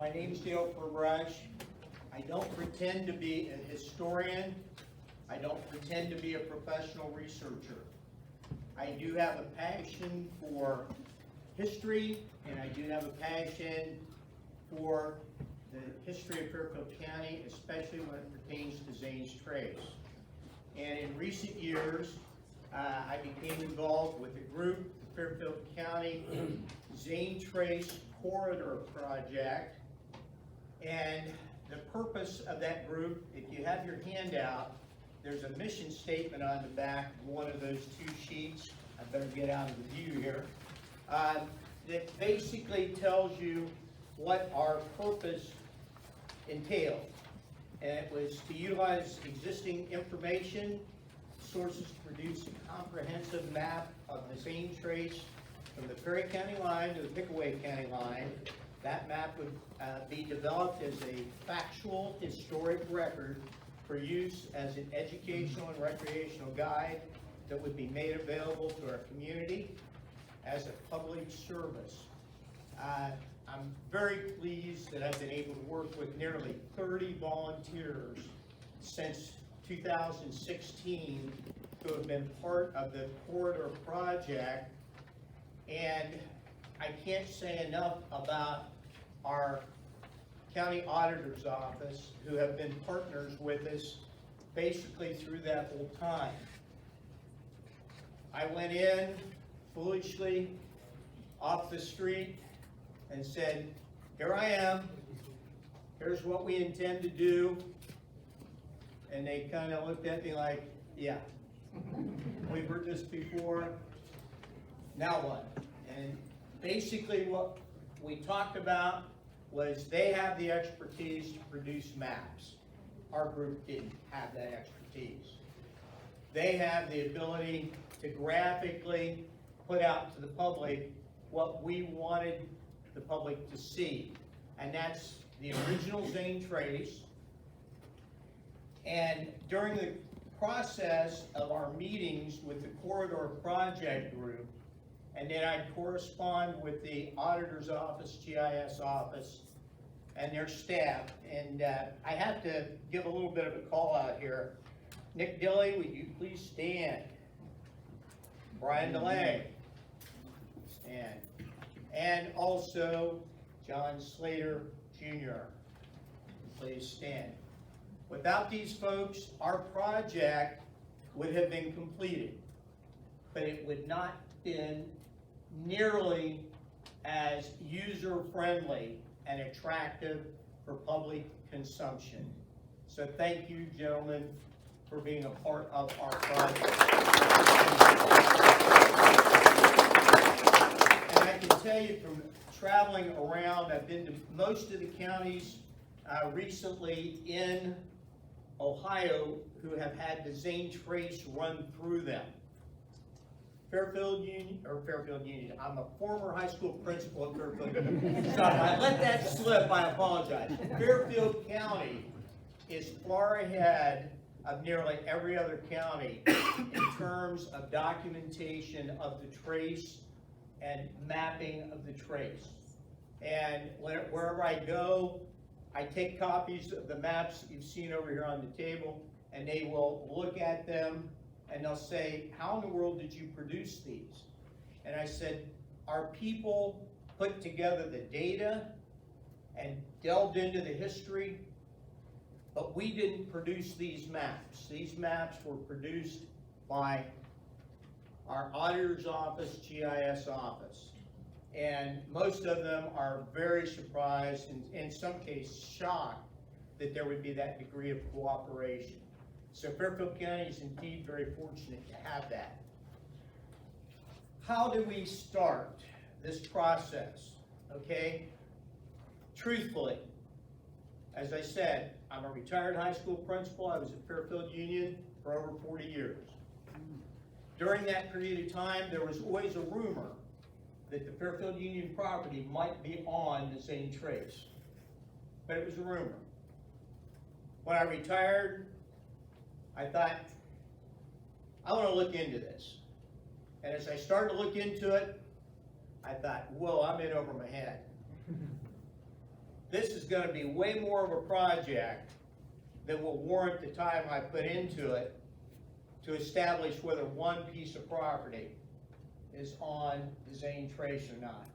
My name is Dale Ferbrache. I don't pretend to be a historian. I don't pretend to be a professional researcher. I do have a passion for history, and I do have a passion for the history of Fairfield County, especially when it pertains to Zane's trace. And in recent years, I became involved with a group, the Fairfield County Zane Trace Corridor Project. And the purpose of that group, if you have your handout, there's a mission statement on the back of one of those two sheets. I better get out of the view here. That basically tells you what our purpose entailed. And it was to utilize existing information sources to produce a comprehensive map of the Zane trace from the Perry County line to the Pickaway County line. That map would be developed as a factual historic record for use as an educational and recreational guide that would be made available to our community as a public service. I'm very pleased that I've been able to work with nearly 30 volunteers since 2016 who have been part of the Corridor Project, and I can't say enough about our County Auditor's Office who have been partners with us basically through that whole time. I went in foolishly off the street and said, here I am, here's what we intend to do. And they kind of looked at me like, yeah, we've heard this before, now what? And basically what we talked about was they have the expertise to produce maps. Our group didn't have that expertise. They have the ability to graphically put out to the public what we wanted the public to see. And that's the original Zane trace. And during the process of our meetings with the Corridor Project group, and then I'd correspond with the Auditor's Office, GIS office, and their staff. And I have to give a little bit of a call out here. Nick Dilley, would you please stand? Brian DeLay, stand. And also John Slater Jr., please stand. Without these folks, our project would have been completed, but it would not have been nearly as user-friendly and attractive for public consumption. So thank you, gentlemen, for being a part of our project. And I can tell you from traveling around, I've been to most of the counties recently in Ohio who have had the Zane trace run through them. Fairfield Union, I'm a former high school principal at Fairfield Union. So if I let that slip, I apologize. Fairfield County is far ahead of nearly every other county in terms of documentation of the trace and mapping of the trace. And wherever I go, I take copies of the maps you've seen over here on the table, and they will look at them and they'll say, how in the world did you produce these? And I said, our people put together the data and delved into the history, but we didn't produce these maps. These maps were produced by our Auditor's Office, GIS office. And most of them are very surprised and in some cases shocked that there would be that degree of cooperation. So Fairfield County is indeed very fortunate to have that. How do we start this process? Okay, truthfully, as I said, I'm a retired high school principal. I was at Fairfield Union for over 40 years. During that period of time, there was always a rumor that the Fairfield Union property might be on the Zane trace, but it was a rumor. When I retired, I thought, I want to look into this. And as I started to look into it, I thought, whoa, I'm in over my head. this is gonna be way more of a project that will warrant the time I put into it to establish whether one piece of property is on the Zane trace or not.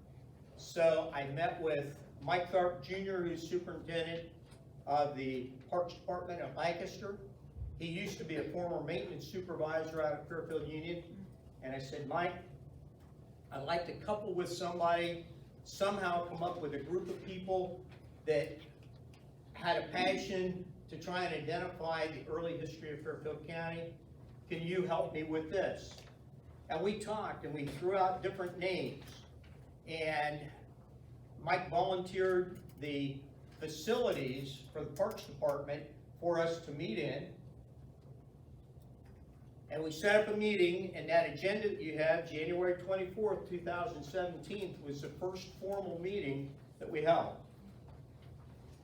So I met with Mike Tharp Jr., who's superintendent of the Parks Department of Lancaster. He used to be a former maintenance supervisor out of Fairfield Union. And I said, Mike, I'd like to couple with somebody, somehow come up with a group of people that had a passion to try and identify the early history of Fairfield County. Can you help me with this? And we talked and we threw out different names. And Mike volunteered the facilities for the Parks Department for us to meet in. And we set up a meeting, and that agenda that you have, January 24th, 2017, was the first formal meeting that we held.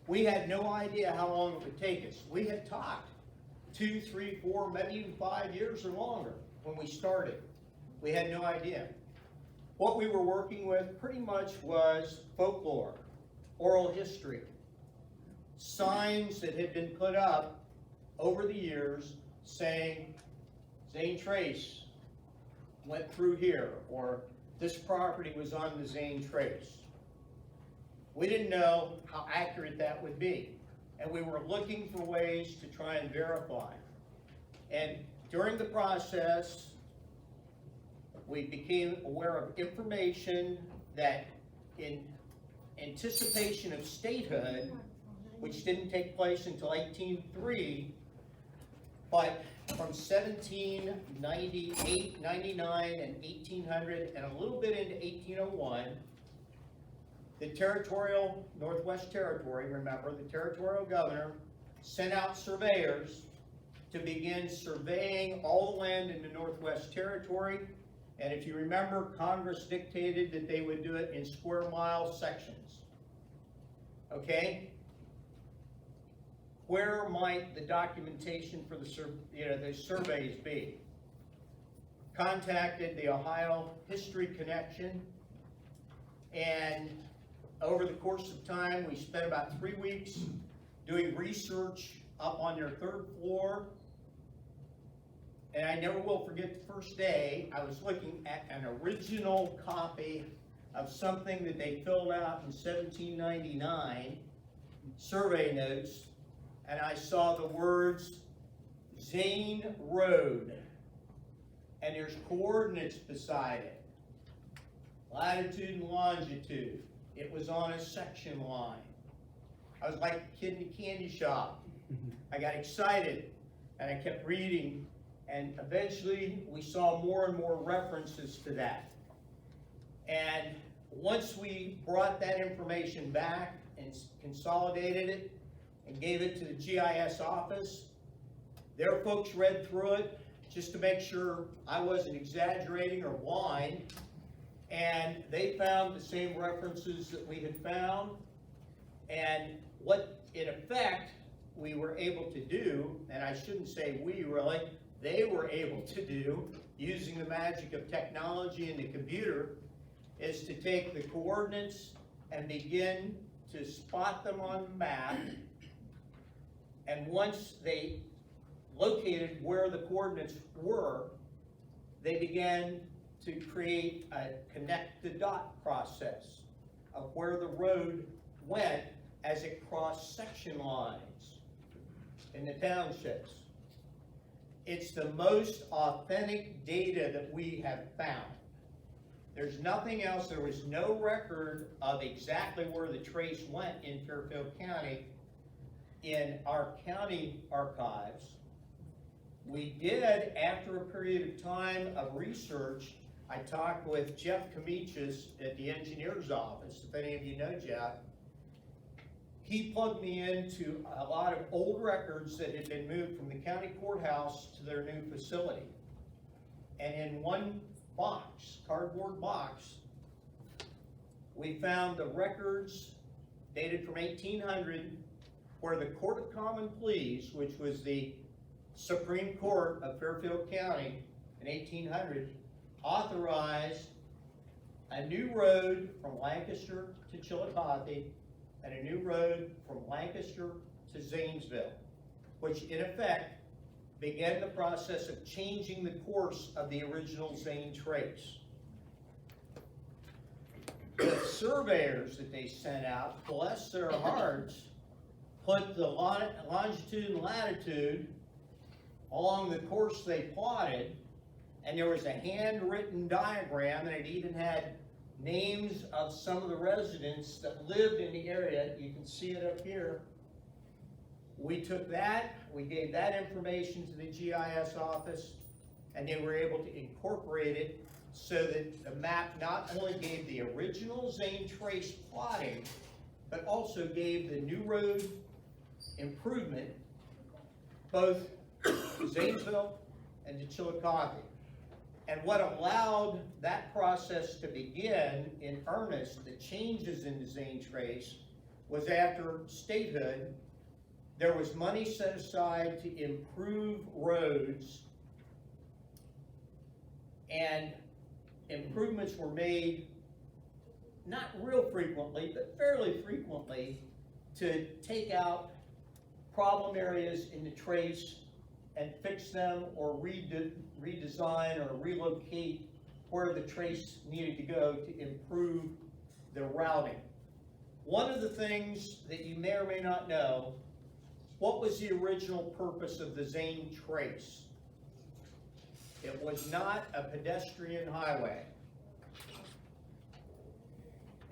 We had no idea how long it would take us. We had talked 2, 3, 4, maybe even 5 years or longer when we started. We had no idea. What we were working with pretty much was folklore, oral history, signs that had been put up over the years saying, Zane Trace went through here, or this property was on the Zane Trace. We didn't know how accurate that would be, and we were looking for ways to try and verify. And during the process, we became aware of information that in anticipation of statehood, which didn't take place until 1803, but from 1798, 99, and 1800, and a little bit into 1801, the territorial, Northwest Territory, remember, the territorial governor sent out surveyors to begin surveying all the land in the Northwest Territory. And if you remember, Congress dictated that they would do it in square mile sections. Okay? Where might the documentation for the surveys be? Contacted the Ohio History Connection, and over the course of time, we spent about 3 weeks doing research up on their 3rd floor. And I never will forget the first day, I was looking at an original copy of something that they filled out in 1799, survey notes, and I saw the words Zane Road, and there's coordinates beside it, latitude and longitude. It was on a section line. I was like a kid in a candy shop. I got excited, and I kept reading, and eventually we saw more and more references to that. And once we brought that information back and consolidated it and gave it to the GIS office, their folks read through it just to make sure I wasn't exaggerating or lying, and they found the same references that we had found. And what in effect we were able to do, and I shouldn't say we really, they were able to do, using the magic of technology and the computer, is to take the coordinates and begin to spot them on the map. And once they located where the coordinates were, they began to create a connect the dot process of where the road went as it crossed section lines in the townships. It's the most authentic data that we have found. There's nothing else. There was no record of exactly where the trace went in Fairfield County in our county archives. We did, after a period of time of research, I talked with Jeff Kamichis at the engineer's office. If any of you know Jeff, he plugged me into a lot of old records that had been moved from the county courthouse to their new facility. And in one box, cardboard box, we found the records dated from 1800, where the Court of Common Pleas, which was the Supreme Court of Fairfield County in 1800, authorized a new road from Lancaster to Chillicothe and a new road from Lancaster to Zanesville, which in effect began the process of changing the course of the original Zane trace. The surveyors that they sent out, bless their hearts, put the longitude and latitude along the course they plotted, and there was a handwritten diagram, and it even had names of some of the residents that lived in the area. You can see it up here. We took that, we gave that information to the GIS office, and they were able to incorporate it so that the map not only gave the original Zane trace plotting, but also gave the new road improvement, both to Zanesville and to Chillicothe. And what allowed that process to begin in earnest, the changes in the Zane trace, was after statehood, there was money set aside to improve roads, and improvements were made not real frequently, but fairly frequently, to take out problem areas in the trace and fix them or redesign or relocate where the trace needed to go to improve the routing. One of the things that you may or may not know, what was the original purpose of the Zane trace? It was not a pedestrian highway.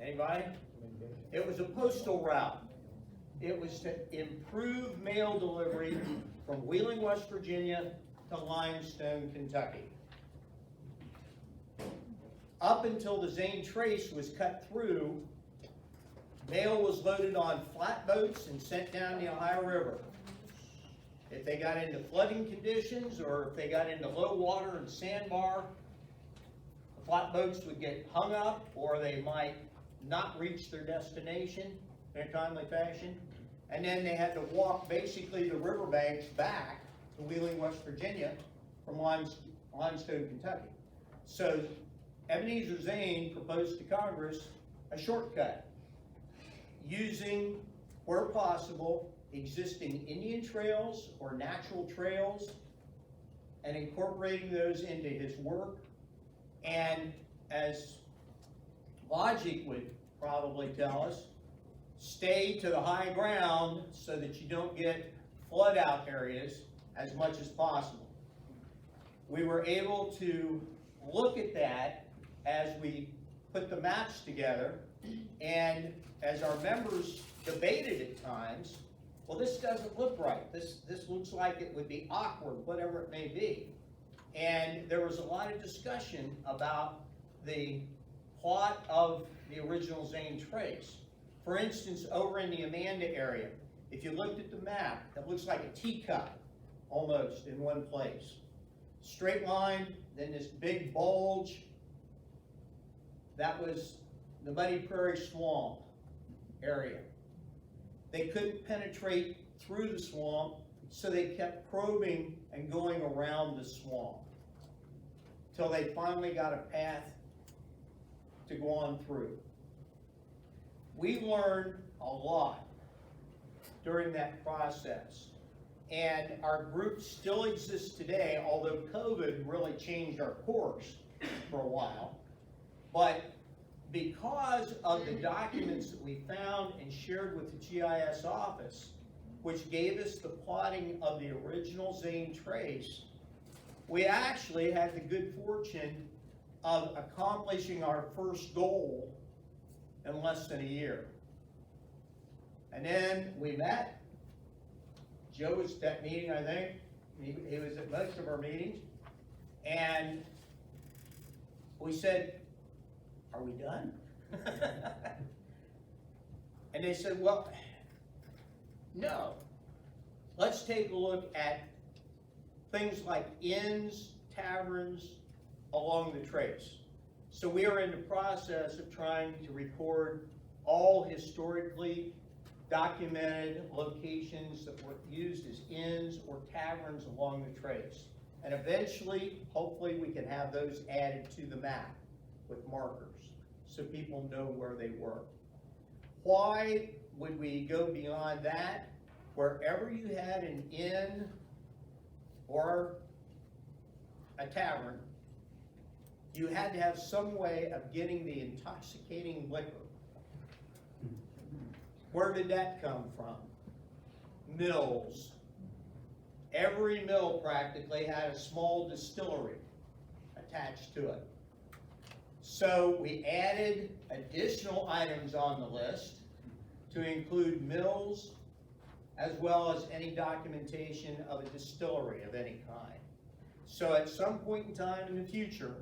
Anybody? It was a postal route. It was to improve mail delivery from Wheeling, West Virginia to Limestone, Kentucky. Up until the Zane trace was cut through, mail was loaded on flatboats and sent down the Ohio River. If they got into flooding conditions or if they got into low water and sandbar, the flatboats would get hung up, or they might not reach their destination in a timely fashion. And then they had to walk basically the riverbanks back to Wheeling, West Virginia from Limestone, Kentucky. So Ebenezer Zane proposed to Congress a shortcut using, where possible, existing Indian trails or natural trails and incorporating those into his work. And as logic would probably tell us, stay to the high ground so that you don't get flood out areas as much as possible. We were able to look at that as we put the maps together, and as our members debated at times, well, this doesn't look right. This looks like it would be awkward, whatever it may be. And there was a lot of discussion about the plot of the original Zane trace. For instance, over in the Amanda area, if you looked at the map, it looks like a teacup almost in one place. Straight line, then this big bulge. That was the Muddy Prairie Swamp area. They couldn't penetrate through the swamp, so they kept probing and going around the swamp till they finally got a path to go on through. We learned a lot during that process, and our group still exists today, although COVID really changed our course for a while. But because of the documents that we found and shared with the GIS office, which gave us the plotting of the original Zane trace, we actually had the good fortune of accomplishing our first goal in less than a year. And then we met. Joe was at that meeting, I think. He was at most of our meetings. And we said, are we done? And they said, well, no. Let's take a look at things like inns, taverns along the trace. So we are in the process of trying to record all historically documented locations that were used as inns or taverns along the trace. And eventually, hopefully, we can have those added to the map with markers so people know where they were. Why would we go beyond that? Wherever you had an inn or a tavern, you had to have some way of getting the intoxicating liquor. Where did that come from? Mills. Every mill practically had a small distillery attached to it. So we added additional items on the list to include mills as well as any documentation of a distillery of any kind. So at some point in time in the future,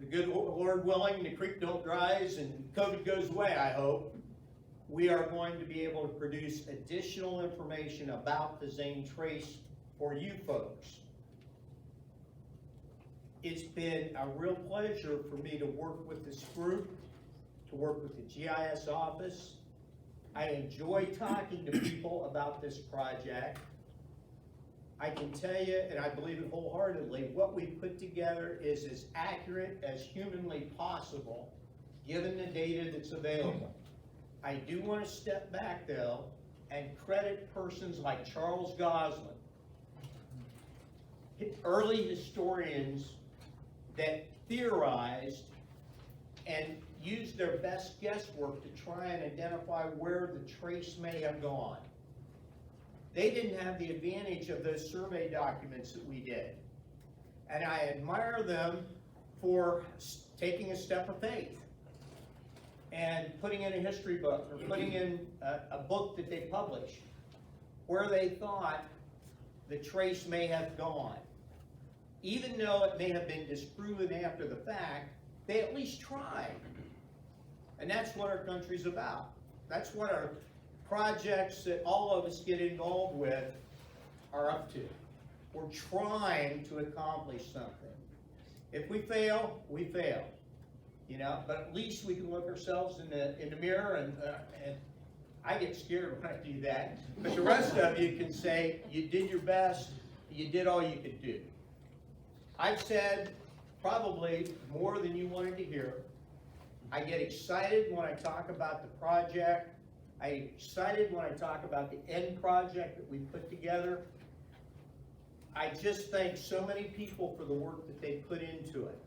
the good Lord willing, the creek don't rise and COVID goes away, I hope, we are going to be able to produce additional information about the Zane Trace for you folks. It's been a real pleasure for me to work with this group, to work with the GIS office. I enjoy talking to people about this project. I can tell you, and I believe it wholeheartedly, what we've put together is as accurate as humanly possible, given the data that's available. I do want to step back, though, and credit persons like Charles Goslin, early historians that theorized and used their best guesswork to try and identify where the trace may have gone. They didn't have the advantage of those survey documents that we did. And I admire them for taking a step of faith and putting in a history book or putting in a book that they published where they thought the trace may have gone. Even though it may have been disproven after the fact, they at least tried. And that's what our country's about. That's what our projects that all of us get involved with are up to. We're trying to accomplish something. If we fail, we fail. You know, but at least we can look ourselves in the mirror and I get scared when I do that. But the rest of you can say, you did your best, you did all you could do. I've said probably more than you wanted to hear. I get excited when I talk about the project. I get excited when I talk about the end project that we put together. I just thank so many people for the work that they put into it.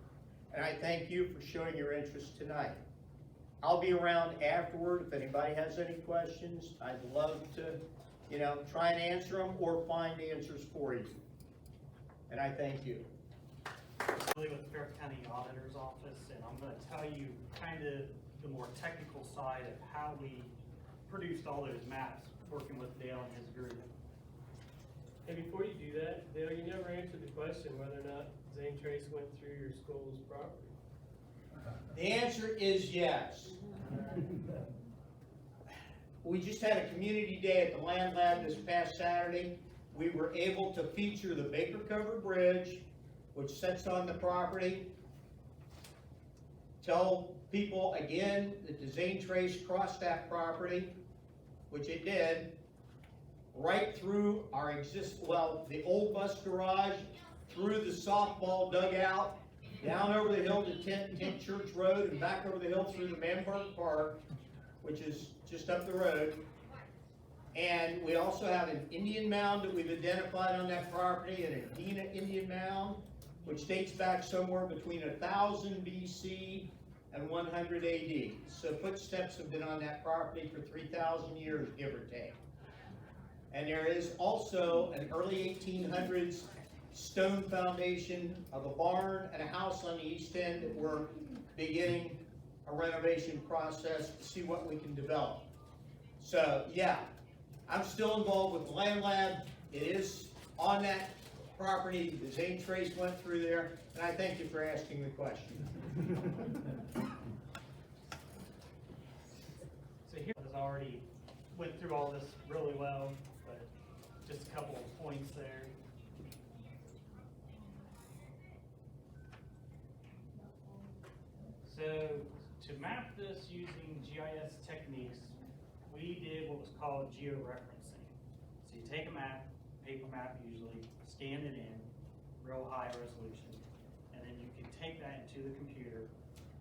And I thank you for showing your interest tonight. I'll be around afterward if anybody has any questions. I'd love to, you know, try and answer them or find answers for you. And I thank you. With the Fairfield County Auditor's Office, and I'm going to tell you kind of the more technical side of how we produced all those maps, working with Dale and his group. And before you do that, Dale, you never answered the question whether or not Zane Trace went through your school's property. The answer is yes. We just had a community day at the Land Lab this past Saturday. We were able to feature the Baker Covered Bridge, which sits on the property. Tell people again that the Zane Trace crossed that property, which it did, right through our the old bus garage, through the softball dugout, down over the hill to 10 Church Road, and back over the hill through the Manberg Park, which is just up the road. And we also have an Indian mound that we've identified on that property, an Adena Indian mound, which dates back somewhere between 1000 BC and 100 AD. So footsteps have been on that property for 3,000 years, give or take. And there is also an early 1800s stone foundation of a barn and a house on the east end that we're beginning a renovation process to see what we can develop. So yeah, I'm still involved with the Land Lab. It is on that property. The Zane Trace went through there, and I thank you for asking the question. So here has already went through all this really well, but just a couple of points there. So to map this using GIS techniques, we did what was called georeferencing. So you take a map, paper map usually, scan it in, real high resolution, and then you can take that into the computer,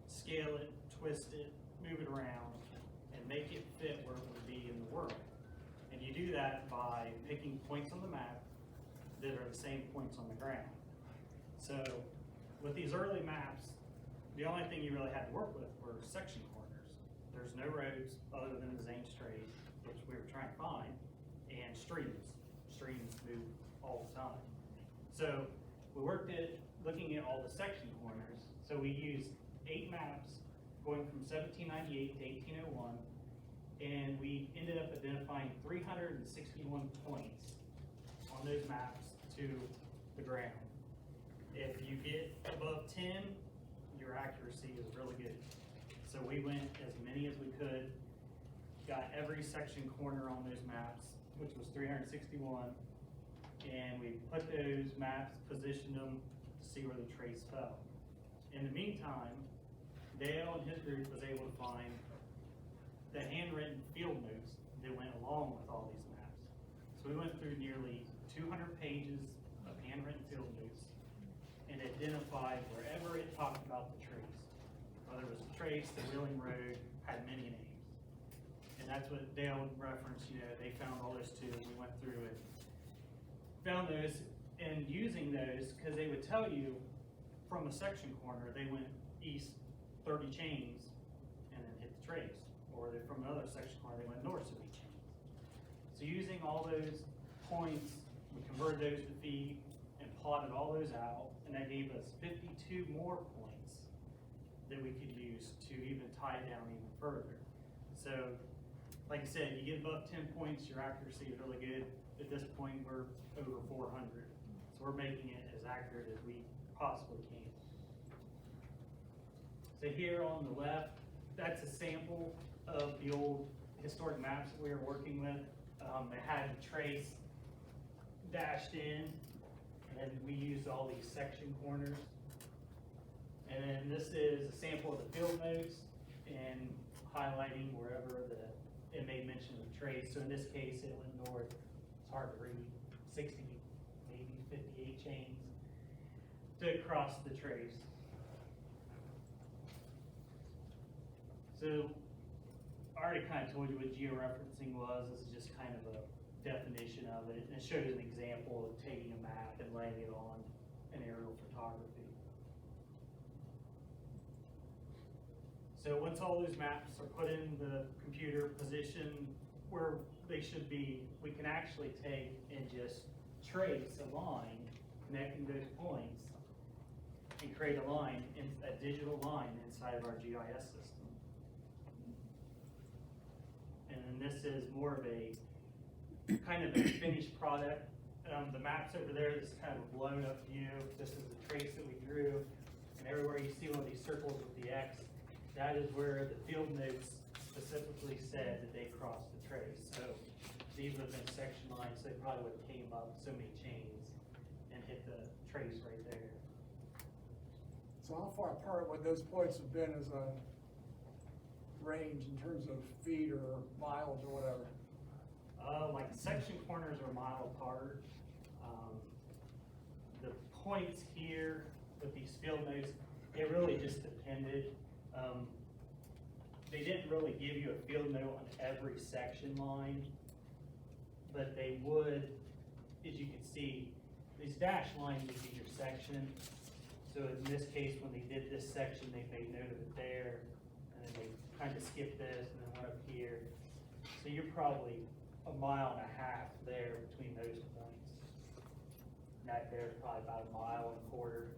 scale it, twist it, move it around and make it fit where it would be in the world. And you do that by picking points on the map that are the same points on the ground. So with these early maps, the only thing you really had to work with were section corners. There's no roads other than the Zane Strait, which we were trying to find, and streams. Streams move all the time. So we worked at looking at all the section corners. So we used 8 maps going from 1798 to 1801, and we ended up identifying 361 points on those maps to the ground. If you get above 10, your accuracy is really good. So we went as many as we could, got every section corner on those maps, which was 361, and we put those maps, positioned them to see where the trace fell. In the meantime, Dale and his group was able to find the handwritten field notes that went along with all these maps. So we went through nearly 200 pages of handwritten field notes and identified wherever it talked about the trace. Whether it was a trace, the Wheeling Road, had many names. And that's what Dale referenced, they found all those too, and we went through and found those, and using those, because they would tell you from a section corner, they went east 30 chains and then hit the trace. Or they're from another section corner, they went north 30 chains. So using all those points, we converted those to feet and plotted all those out, and that gave us 52 more points that we could use to even tie down even further. So, like I said, you get above 10 points, your accuracy is really good. At this point, we're over 400. So we're making it as accurate as we possibly can. So here on the left, that's a sample of the old historic maps that we were working with. It had the trace dashed in, and then we used all these section corners. And then this is a sample of the field notes and highlighting wherever it made mention of the trace. So in this case, it went north. It's hard to read, 60, maybe 58 chains to cross the trace. So I already kind of told you what georeferencing was. This is just kind of a definition of it. And it shows an example of taking a map and laying it on an aerial photography. So once all those maps are put in the computer position where they should be, we can actually take and just trace a line connecting those points and create a line, a digital line inside of our GIS system. And then this is more of a kind of a finished product. The maps over there, this is kind of a blown up view. This is the trace that we drew. And everywhere you see one of these circles with the X, that is where the field notes specifically said that they crossed the trace. So these would have been section lines, so they probably would have came up so many chains and hit the trace right there. So how far apart would those points have been as a range in terms of feet or miles or whatever? Like section corners are a mile apart. The points here with these field notes, it really just depended. They didn't really give you a field note on every section line, but they would, as you can see, these dashed lines would be your section. So in this case, when they did this section, they made note of it there, and then they kind of skipped this and then went up here. So you're probably a mile and a half there between those points. And that there is probably about a mile and a quarter.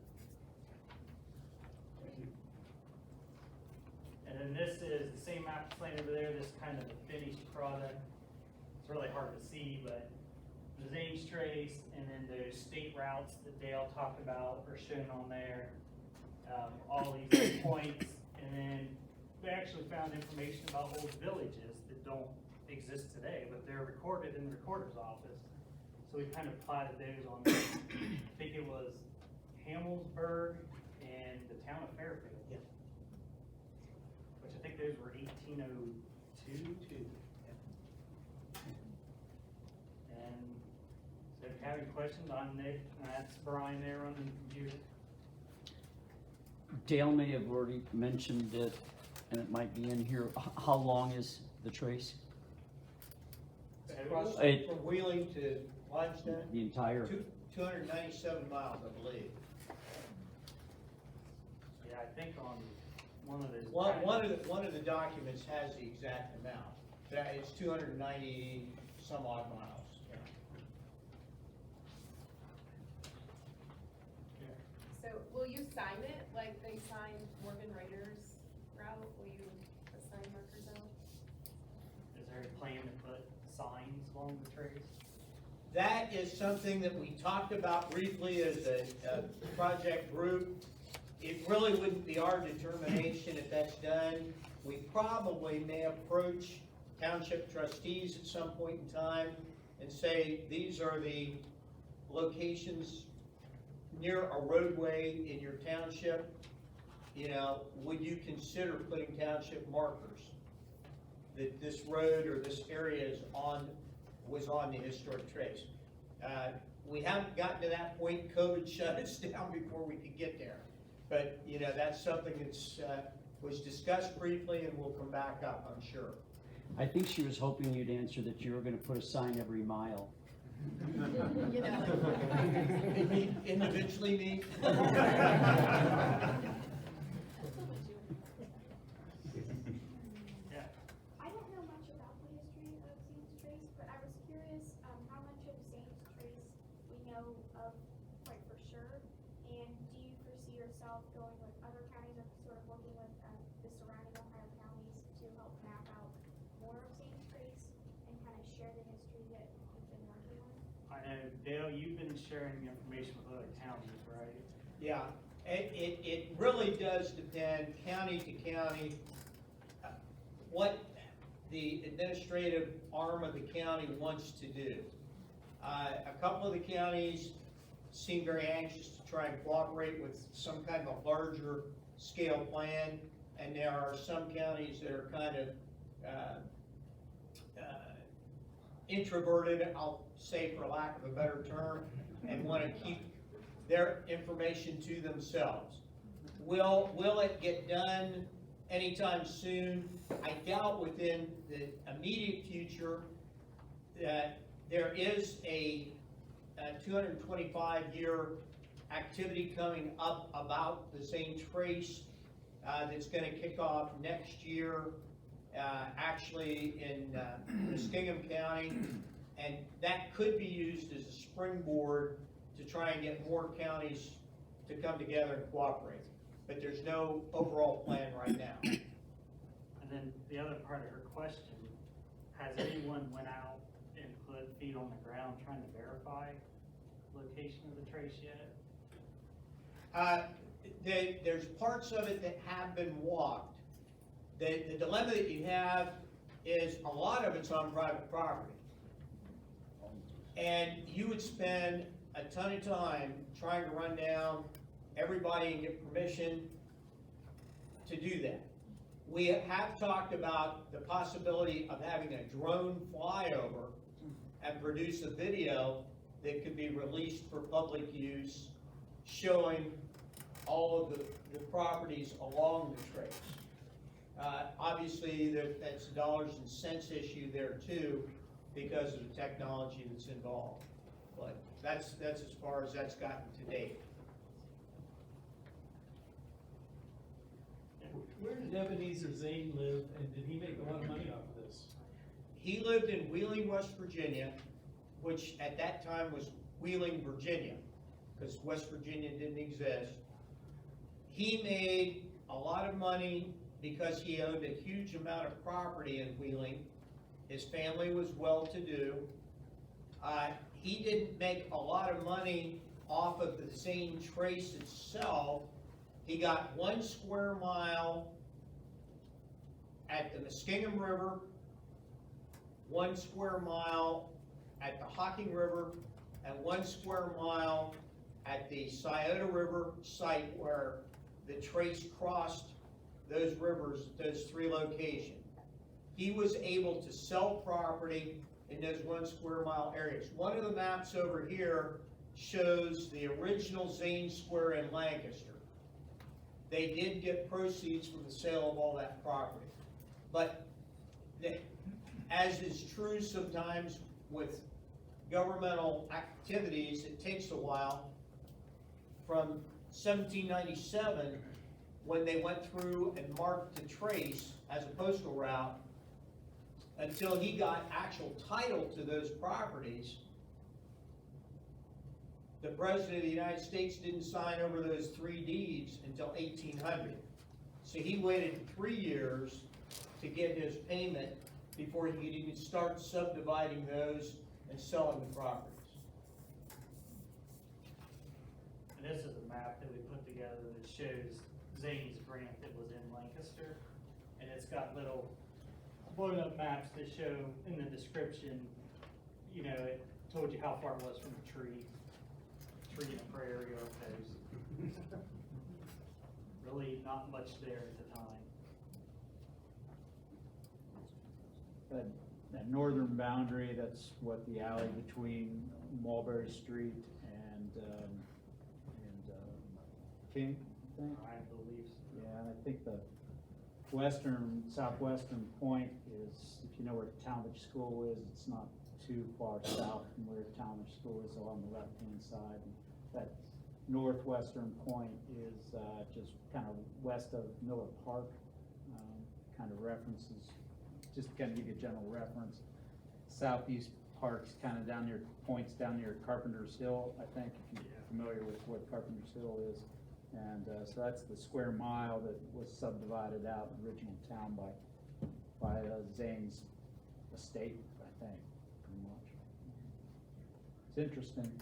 And then this is the same map plane over there, this kind of a finished product. It's really hard to see, but the Zanes trace and then those state routes that Dale talked about are shown on there. All these points, and then we actually found information about old villages that don't exist today, but they're recorded in the recorder's office. So we kind of plotted those on there. I think it was Hamelsburg and the town of Fairfield. Which I think those were 1802 too. And so if you have any questions, I'm Nick, and that's Brian there on the computer. Dale may have already mentioned it and it might be in here, how long is the trace? Across It- from Wheeling to Limestone, The entire, 297 miles, I believe. Yeah, I think on one of those. One of the documents has the exact amount. That it's 290 some odd miles. So will you sign it like they signed Morgan Raiders route? Will you assign markers out? Is there a plan to put signs along the trace? That is something that we talked about briefly as a project group. It really wouldn't be our determination if that's done. We probably may approach township trustees at some point in time and say, these are the locations near a roadway in your township. You know, would you consider putting township markers that this road or this area was on the historic trace? We haven't gotten to that point. COVID shut us down before we could get there. But, you know, that's something that's, was discussed briefly and will come back up, I'm sure. I think she was hoping you'd answer that you were gonna put a sign every mile. You know. Individually me? Yeah. I don't know much about the history of Zane's Trace, but I was curious, how much of Zane's Trace we know of quite for sure? And do you foresee yourself going with other counties or sort of working with, the surrounding Ohio counties to help map out more of Zane's Trace and kind of share the history that you've been working on? I know, Dale, you've been sharing information with other counties, right? Yeah, it really does depend county to county, what the administrative arm of the county wants to do. A couple of the counties seem very anxious to try and cooperate with some kind of a larger scale plan, and there are some counties that are kind of introverted, I'll say for lack of a better term, and want to keep their information to themselves. Will it get done anytime soon? I doubt within the immediate future. That there is a 225-year activity coming up about the Zane Trace that's going to kick off next year, actually in Muskingum County, and that could be used as a springboard to try and get more counties to come together and cooperate. But there's no overall plan right now. And then the other part of her question, has anyone went out and put feet on the ground trying to verify location of the trace yet? There's parts of it that have been walked. The dilemma that you have is a lot of it's on private property. And you would spend a ton of time trying to run down everybody and get permission to do that. We have talked about the possibility of having a drone flyover and produce a video that could be released for public use, showing all of the properties along the trace. Obviously, that's a dollars and cents issue there too, because of the technology that's involved. But that's as far as that's gotten to date. Where did Ebenezer Zane live, and did he make a lot of money off of this? He lived in Wheeling, West Virginia, which at that time was Wheeling, Virginia, because West Virginia didn't exist. He made a lot of money because he owned a huge amount of property in Wheeling. His family was well-to-do. He didn't make a lot of money off of the Zane Trace itself. He got 1 square mile at the Muskingum River, 1 square mile at the Hocking River, and 1 square mile at the Scioto River site where the trace crossed those rivers, those 3 locations. He was able to sell property in those 1 square mile areas. One of the maps over here shows the original Zane Square in Lancaster. They did get proceeds from the sale of all that property. But as is true sometimes with governmental activities, it takes a while. From 1797, when they went through and marked the trace as a postal route, until he got actual title to those properties, the President of the United States didn't sign over those 3 deeds until 1800. So he waited 3 years to get his payment before he could even start subdividing those and selling the properties. And this is a map that we put together that shows Zane's grant that was in Lancaster. And it's got little blown up maps that show in the description, you know, it told you how far it was from a tree in a prairie or a coast. Really not much there at the time. That northern boundary, that's what the alley between Mulberry Street and King, I think? I believe so. Yeah, and I think the southwestern point is, if you know where Talmadge School is, it's not too far south from where Talmadge School is on the left-hand side. And that northwestern point is just kind of west of Miller Park, kind of references, just to kind of give you a general reference. Southeast Park's kind of down near, points down near Carpenter's Hill, I think, if you're familiar with what Carpenter's Hill is. And so that's the square mile that was subdivided out in the original town by Zane's estate, I think, pretty much. It's interesting.